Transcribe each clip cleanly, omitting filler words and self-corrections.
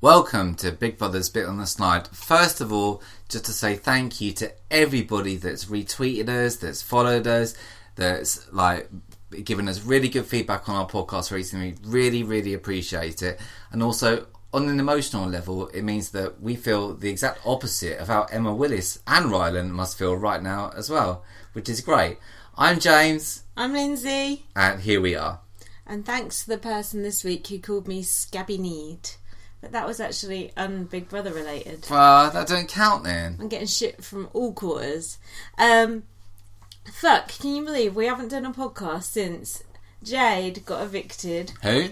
Welcome to Big Brother's Bit on the Slide. First of all, just to say thank you to everybody that's retweeted us, that's followed us, that's given us really good feedback on our podcast recently. Really, really appreciate it. And also, on an emotional level, it means that we feel the exact opposite of how Emma Willis and Ryland must feel right now as well, which is great. I'm James. I'm Lindsay. And here we are. And thanks to the person this week who called me Scabby Need. But that was actually Big Brother related. That don't count then. I'm getting shit from all quarters. Fuck, can you believe we haven't done a podcast since Jade got evicted? Who?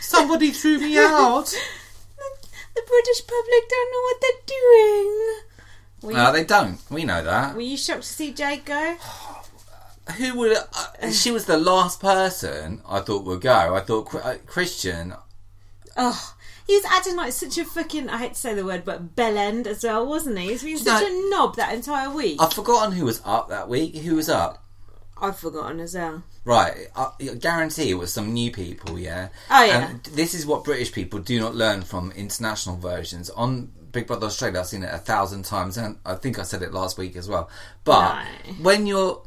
Somebody threw me out. The British public don't know what they're doing. They don't. We know that. Were you shocked to see Jade go? Who would... she was the last person I thought would go. I thought Christian... Oh, he was acting like such a fucking... I hate to say the word, but bellend as well, wasn't he? He's been such a knob that entire week. I've forgotten who was up that week. Who was up? I've forgotten as well. Right. I guarantee it was some new people, yeah? Oh, yeah. And this is what British people do not learn from international versions. On Big Brother Australia, I've seen it 1,000 times, and I think I said it last week as well. But when you're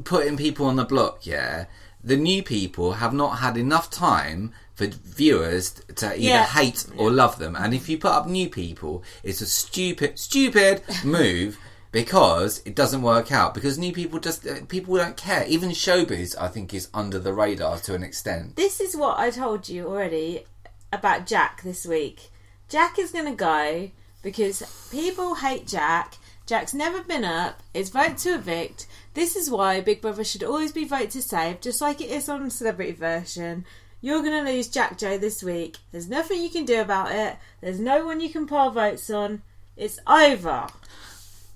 putting people on the block, yeah, the new people have not had enough time for viewers to either hate or love them. And if you put up new people, it's a stupid move because it doesn't work out. Because new people people don't care. Even showbiz, I think, is under the radar to an extent. This is what I told you already about Jack this week. Jack is going to go because people hate Jack. Jack's never been up. It's vote to evict. This is why Big Brother should always be vote to save, just like it is on Celebrity version. You're going to lose Jack Joe this week. There's nothing you can do about it. There's no one you can pile votes on. It's over.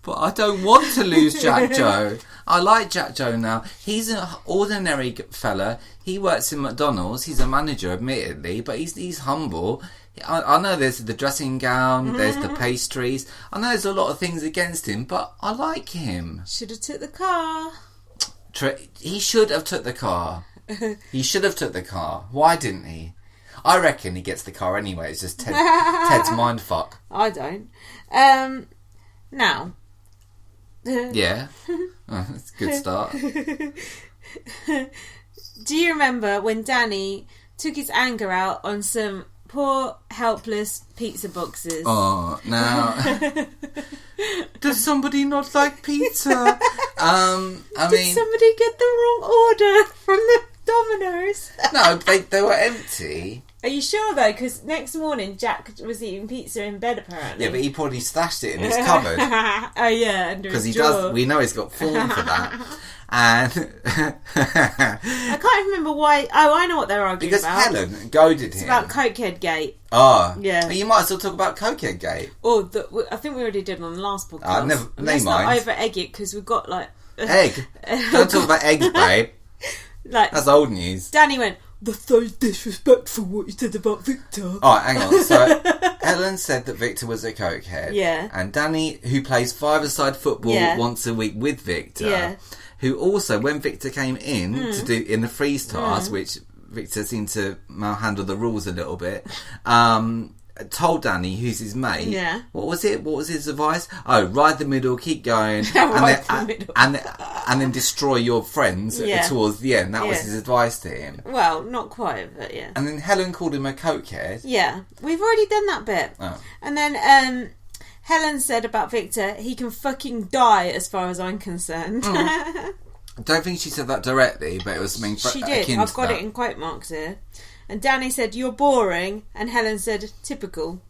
But I don't want to lose Jack Joe. I like Jack Joe now. He's an ordinary fella. He works in McDonald's. He's a manager, admittedly, but he's humble. I know there's the dressing gown, there's the pastries. I know there's a lot of things against him, but I like him. Should have took the car. He should have took the car. He should have took the car. Why didn't he? I reckon he gets the car anyway. It's just Ted's mindfuck. I don't. Now. Yeah. That's a good start. Do you remember when Danny took his anger out on some poor, helpless pizza boxes? Oh, now... Does somebody not like pizza? Did somebody get the wrong order from the Domino's? No, they were empty. Are you sure though? Because next morning Jack was eating pizza in bed apparently. Yeah, but he probably stashed it in his cupboard. Oh yeah, under his drawer. We know he's got form for that. And I can't remember why. Oh, I know what they're arguing about. Because Helen goaded him. It's about Cokehead Gate. Oh, yeah. But you might as well talk about Cokehead Gate. Oh, I think we already did on the last podcast. Let's not over egg it because we've got egg. Don't talk about eggs, babe. That's old news. Danny went, "That's so disrespectful what you said about Victor." Oh, hang on. So Helen said that Victor was a cokehead. Yeah. And Danny, who plays five-a-side football once a week with Victor, who also, when Victor came in to do in the freeze task, which Victor seemed to handle the rules a little bit, told Danny, who's his mate, what was it? What was his advice? Oh, ride the middle, keep going, and then destroy your friends towards the end. That was his advice to him. Well, not quite, but yeah. And then Helen called him a cokehead. Yeah, we've already done that bit. Oh. And then Helen said about Victor, he can fucking die as far as I'm concerned. I don't think she said that directly, but it was something she did. I've got it in quote marks here. And Danny said, "You're boring," and Helen said, "Typical."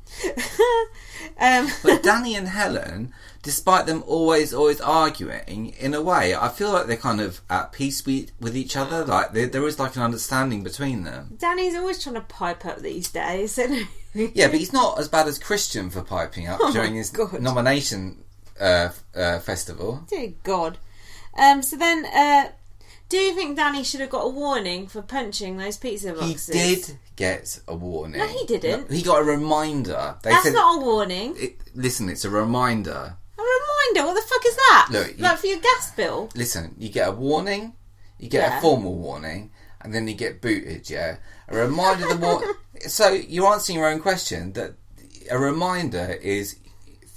But Danny and Helen, despite them always arguing, in a way, I feel like they're kind of at peace with each other. Like there is like an understanding between them. Danny's always trying to pipe up these days. Yeah, but he's not as bad as Christian for piping up during his nomination festival. Dear God. So then, do you think Danny should have got a warning for punching those pizza boxes? He did get a warning. No, he didn't. No, he got a reminder. That's not a warning. Listen, it's a reminder. A reminder? What the fuck is that? Look, like for your gas bill? Listen, you get a warning, you get a formal warning, and then you get booted, yeah? A reminder So you're answering your own question. That a reminder is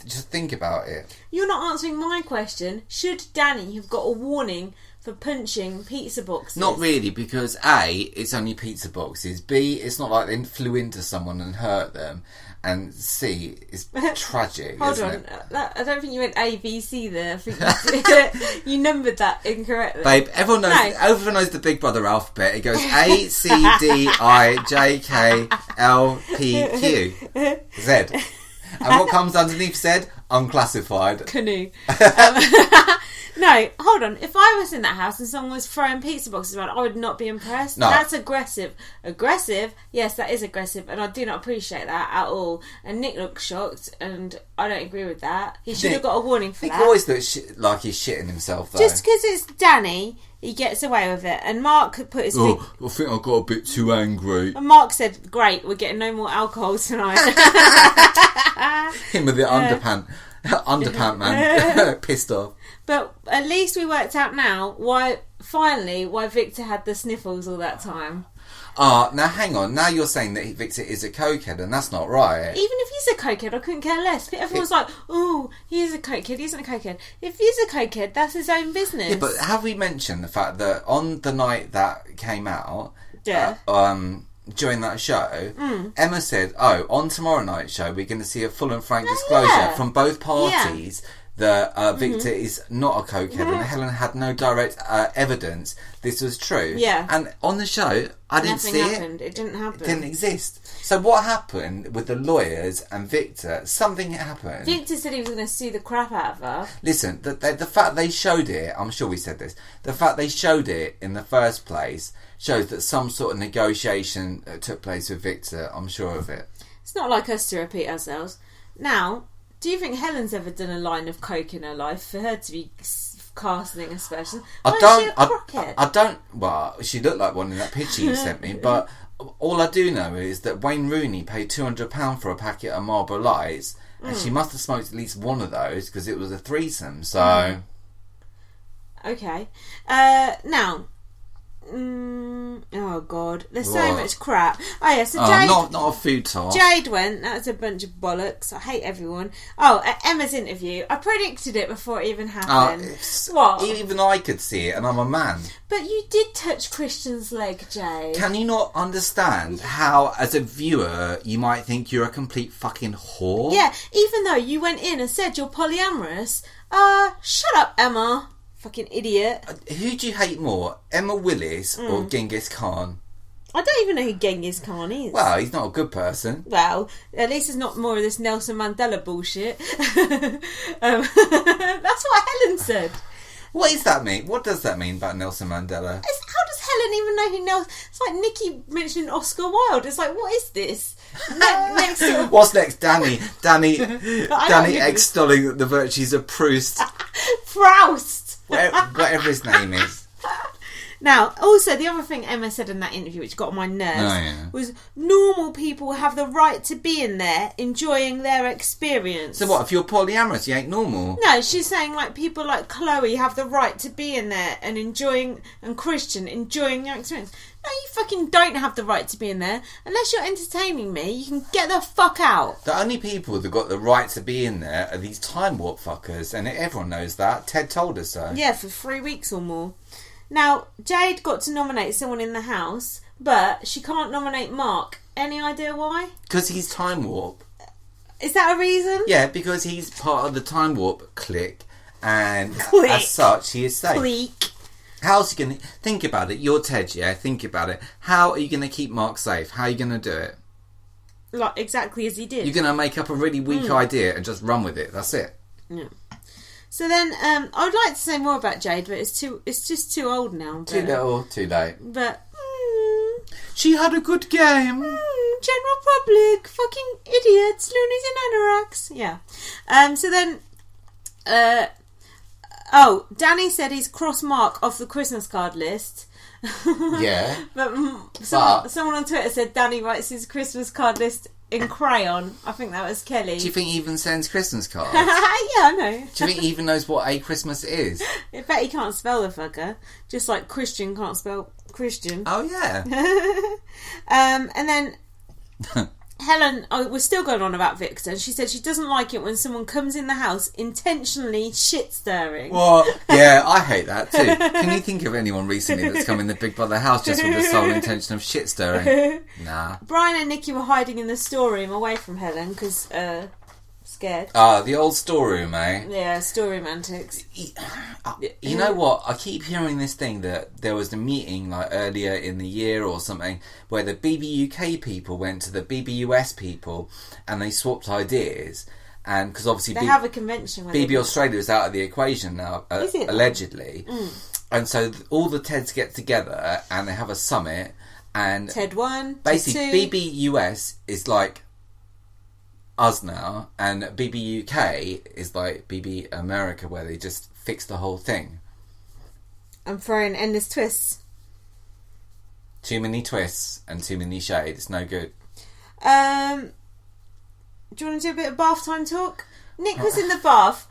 just think about it. You're not answering my question. Should Danny have got a warning for punching pizza boxes? Not really, because A, it's only pizza boxes. B, it's not like they flew into someone and hurt them. And C, it's tragic. Hold isn't on, it? I don't think you went A, B, C there. I think you numbered that incorrectly. Babe, everyone knows the Big Brother alphabet. It goes A, C, D, I, J, K, L, P, Q, Z. And what comes underneath Z? Unclassified. Canoe. No, hold on. If I was in that house and someone was throwing pizza boxes around, I would not be impressed. No. That's aggressive. Aggressive? Yes, that is aggressive, and I do not appreciate that at all. And Nick looks shocked, and I don't agree with that. He should have got a warning for that. Nick always looks like he's shitting himself, though. Just because it's Danny, he gets away with it. And Mark put his... I think I got a bit too angry. And Mark said, great, we're getting no more alcohol tonight. Him with the underpant man, pissed off. But at least we worked out now why Victor had the sniffles all that time. Now hang on. Now you're saying that Victor is a cokehead, and that's not right. Even if he's a cokehead, I couldn't care less. Everyone's like, oh, he is a cokehead, he isn't a cokehead. If he's a cokehead, that's his own business. Yeah, but have we mentioned the fact that on the night that came out, during that show, Emma said, on tomorrow night's show, we're going to see a full and frank disclosure from both parties that Victor is not a cokehead, and Helen had no direct evidence this was true. Yeah. And on the show, I didn't see happened. It didn't happen. It didn't exist. So what happened with the lawyers and Victor? Something happened. Victor said he was going to sue the crap out of her. Listen, the fact they showed it, I'm sure we said this, the fact they showed it in the first place shows that some sort of negotiation took place with Victor. I'm sure of it. It's not like us to repeat ourselves. Now, do you think Helen's ever done a line of coke in her life for her to be casting a special? I don't. Well, she looked like one in that picture you sent me, but all I do know is that Wayne Rooney paid £200 for a packet of Marlboro Lights, and she must have smoked at least one of those because it was a threesome. So, okay. Now. Oh God, there's so much crap. Oh yeah, so Jade, not a food talk. Jade went. That was a bunch of bollocks. I hate everyone. At Emma's interview, I predicted it before it even happened. What? Even I could see it, and I'm a man. But you did touch Christian's leg, Jade. Can you not understand how, as a viewer, you might think you're a complete fucking whore? Yeah, even though you went in and said you're polyamorous. Shut up, Emma. Fucking idiot. Who do you hate more, Emma Willis or Genghis Khan? I don't even know who Genghis Khan is. Well, he's not a good person. Well, at least it's not more of this Nelson Mandela bullshit. That's what Helen said. What does that mean? What does that mean about Nelson Mandela? How does Helen even know who Nelson... It's like Nikki mentioning Oscar Wilde. It's like, what is this? Next to... What's next? Danny extolling the virtues of Proust. Proust! Whatever his name is. Now, also, the other thing Emma said in that interview, which got on my nerves, was normal people have the right to be in there enjoying their experience. So what, if you're polyamorous, you ain't normal? No, she's saying, like, people like Chloe have the right to be in there and Christian enjoying their experience. No, you fucking don't have the right to be in there. Unless you're entertaining me, you can get the fuck out. The only people that got the right to be in there are these time warp fuckers, and everyone knows that. Ted told us so. Yeah, for 3 weeks or more. Now, Jade got to nominate someone in the house, but she can't nominate Mark. Any idea why? Because he's time warp. Is that a reason? Yeah, because he's part of the time warp clique, and clique. As such, he is safe. Clique. How's he going to... Think about it. You're Ted, yeah? Think about it. How are you going to keep Mark safe? How are you going to do it? Like, exactly as he did. You're going to make up a really weak idea and just run with it. That's it. Yeah. So then, I would like to say more about Jade, but it's just too old now. Too little, too late. But... she had a good game. General public. Fucking idiots. Loonies and anoraks. Yeah. So then... Danny said he's crossed Mark off the Christmas card list. Yeah. But someone on Twitter said Danny writes his Christmas card list in crayon. I think that was Kelly. Do you think he even sends Christmas cards? Yeah, I know. Do you think he even knows what a Christmas is? I bet he can't spell the fucker. Just like Christian can't spell Christian. Oh, yeah. And then Helen was still going on about Victor, and she said she doesn't like it when someone comes in the house intentionally shit-stirring. Well, yeah, I hate that too. Can you think of anyone recently that's come in the Big Brother house just with the sole intention of shit-stirring? Nah. Brian and Nikki were hiding in the storeroom away from Helen because scared. The old storeroom, eh? Yeah, storeroom antics. You know what? I keep hearing this thing that there was a meeting like earlier in the year or something where the BBUK people went to the BBUS people and they swapped ideas. And because obviously they have a convention. BB Australia is out of the equation now, allegedly. And so all the TEDs get together and they have a summit. And TED 1, basically TED 2. BBUS is like us now, and BBUK is like BB America, where they just fix the whole thing. I'm throwing endless twists. Too many twists and too many shades. No good. Do you want to do a bit of bath time talk? Nick was in the bath.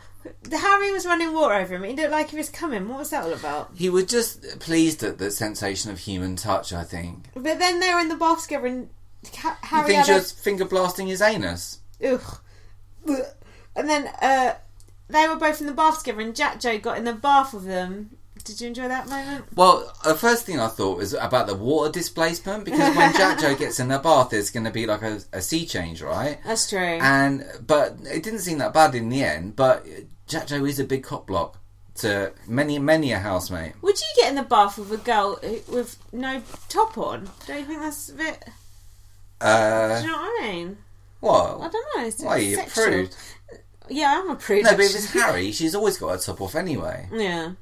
Harry was running water over him. He looked like he was coming. What was that all about? He was just pleased at the sensation of human touch, I think. But then they were in the bath together and Harry you think she was finger blasting his anus? Ugh. And then they were both in the bath together and Jack Joe got in the bath with them. Did you enjoy that moment? Well, the first thing I thought was about the water displacement, because when Jack Joe gets in the bath, there's going to be like a sea change, right? That's true. But it didn't seem that bad in the end. But Jack Joe is a big cock block to many a housemate. Would you get in the bath with a girl with no top on? Don't you think that's a bit... do you know what I mean? What? I don't know. Why are you a prude? Yeah, I'm a prude. No, but if it's Harry, she's always got her top off anyway. Yeah.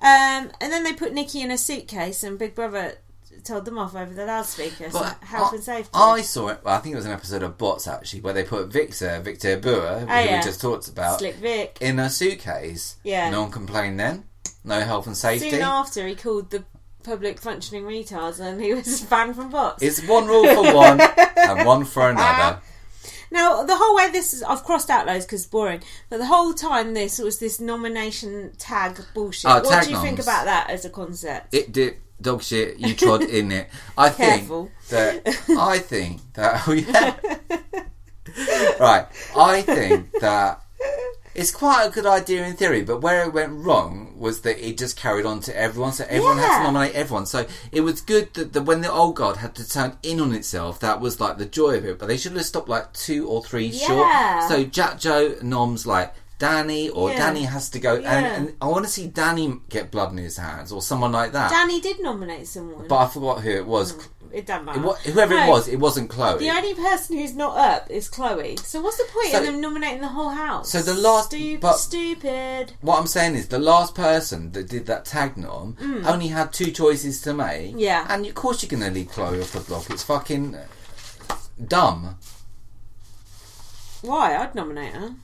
And then they put Nikki in a suitcase and Big Brother told them off over the loudspeaker. So health and safety. I saw it, well, I think it was an episode of Bots actually, where they put Victor Boer, who we just talked about, Slick Vic, in a suitcase. Yeah. No one complained then. No health and safety. Soon after, he called the public functioning retards and he was banned from Bots. It's one rule for one and one for another. Now, the whole way I've crossed out loads because it's boring, but the whole time this was this nomination tag bullshit. What do you think about that as a concept? It did dog shit. You trod in it. I think that. Oh yeah. Right. I think that it's quite a good idea in theory, but where it went wrong was that it just carried on to everyone, so everyone had to nominate everyone. So it was good that when the old guard had to turn in on itself, that was like the joy of it. But they should have stopped like 2 or 3 short. So Jack Joe noms like Danny, or Danny has to go, and I want to see Danny get blood in his hands, or someone like that. Danny did nominate someone, but I forgot who it was. It doesn't matter. Whoever it was, it wasn't Chloe. The only person who's not up is Chloe. So what's the point of them nominating the whole house? So the last... Stupid. What I'm saying is, the last person that did that tag nom only had 2 choices to make. Yeah. And of course you're going to leave Chloe off the block. It's fucking dumb. Why? I'd nominate her.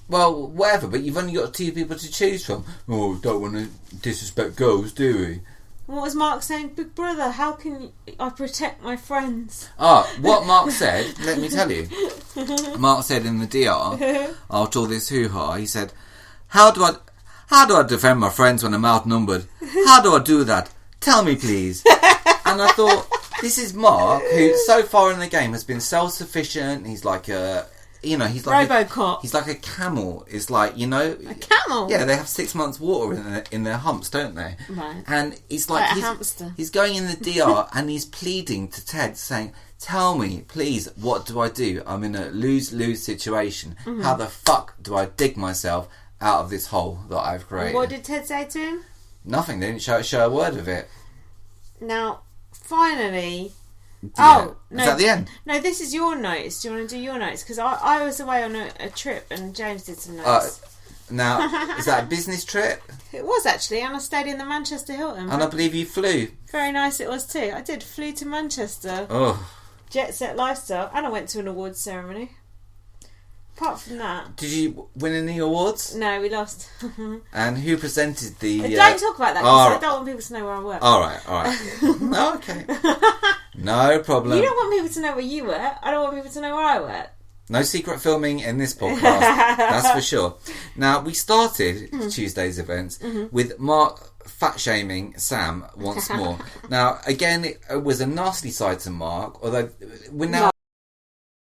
Well, whatever, but you've only got 2 people to choose from. Oh, don't want to disrespect girls, do we? What was Mark saying? Big Brother, how can I protect my friends? What Mark said, let me tell you. Mark said in the DR, after all this hoo-ha, he said, How do I defend my friends when I'm outnumbered? How do I do that? Tell me, please. And I thought, this is Mark, who so far in the game has been self-sufficient. He's like a... he's like Robocop. He's like a camel. It's like, a camel. Yeah, they have 6 months water in their humps, don't they? Right. And it's like a hamster. He's going in the DR and he's pleading to Ted, saying, "Tell me, please, what do I do? I'm in a lose-lose situation. Mm-hmm. How the fuck do I dig myself out of this hole that I've created?" What did Ted say to him? Nothing. They didn't show a word of it. Now, finally. No. Is that the end? No, this is your notes. Do you want to do your notes? Because I was away on a trip and James did some notes. Now, is that a business trip? It was actually, and I stayed in the Manchester Hilton. And I believe you flew. Very nice it was too. I flew to Manchester. Oh. Jet set lifestyle. And I went to an awards ceremony. Apart from that. Did you win any awards? No, we lost. And who presented the... Don't talk about that, because I don't want people to know where I work. Alright. Oh, okay. No problem. You don't want people to know where you work. I don't want people to know where I work. No secret filming in this podcast. That's for sure. Now, we started Tuesday's events with Mark fat-shaming Sam once more. Now, again, it was a nasty side to Mark, although we're now...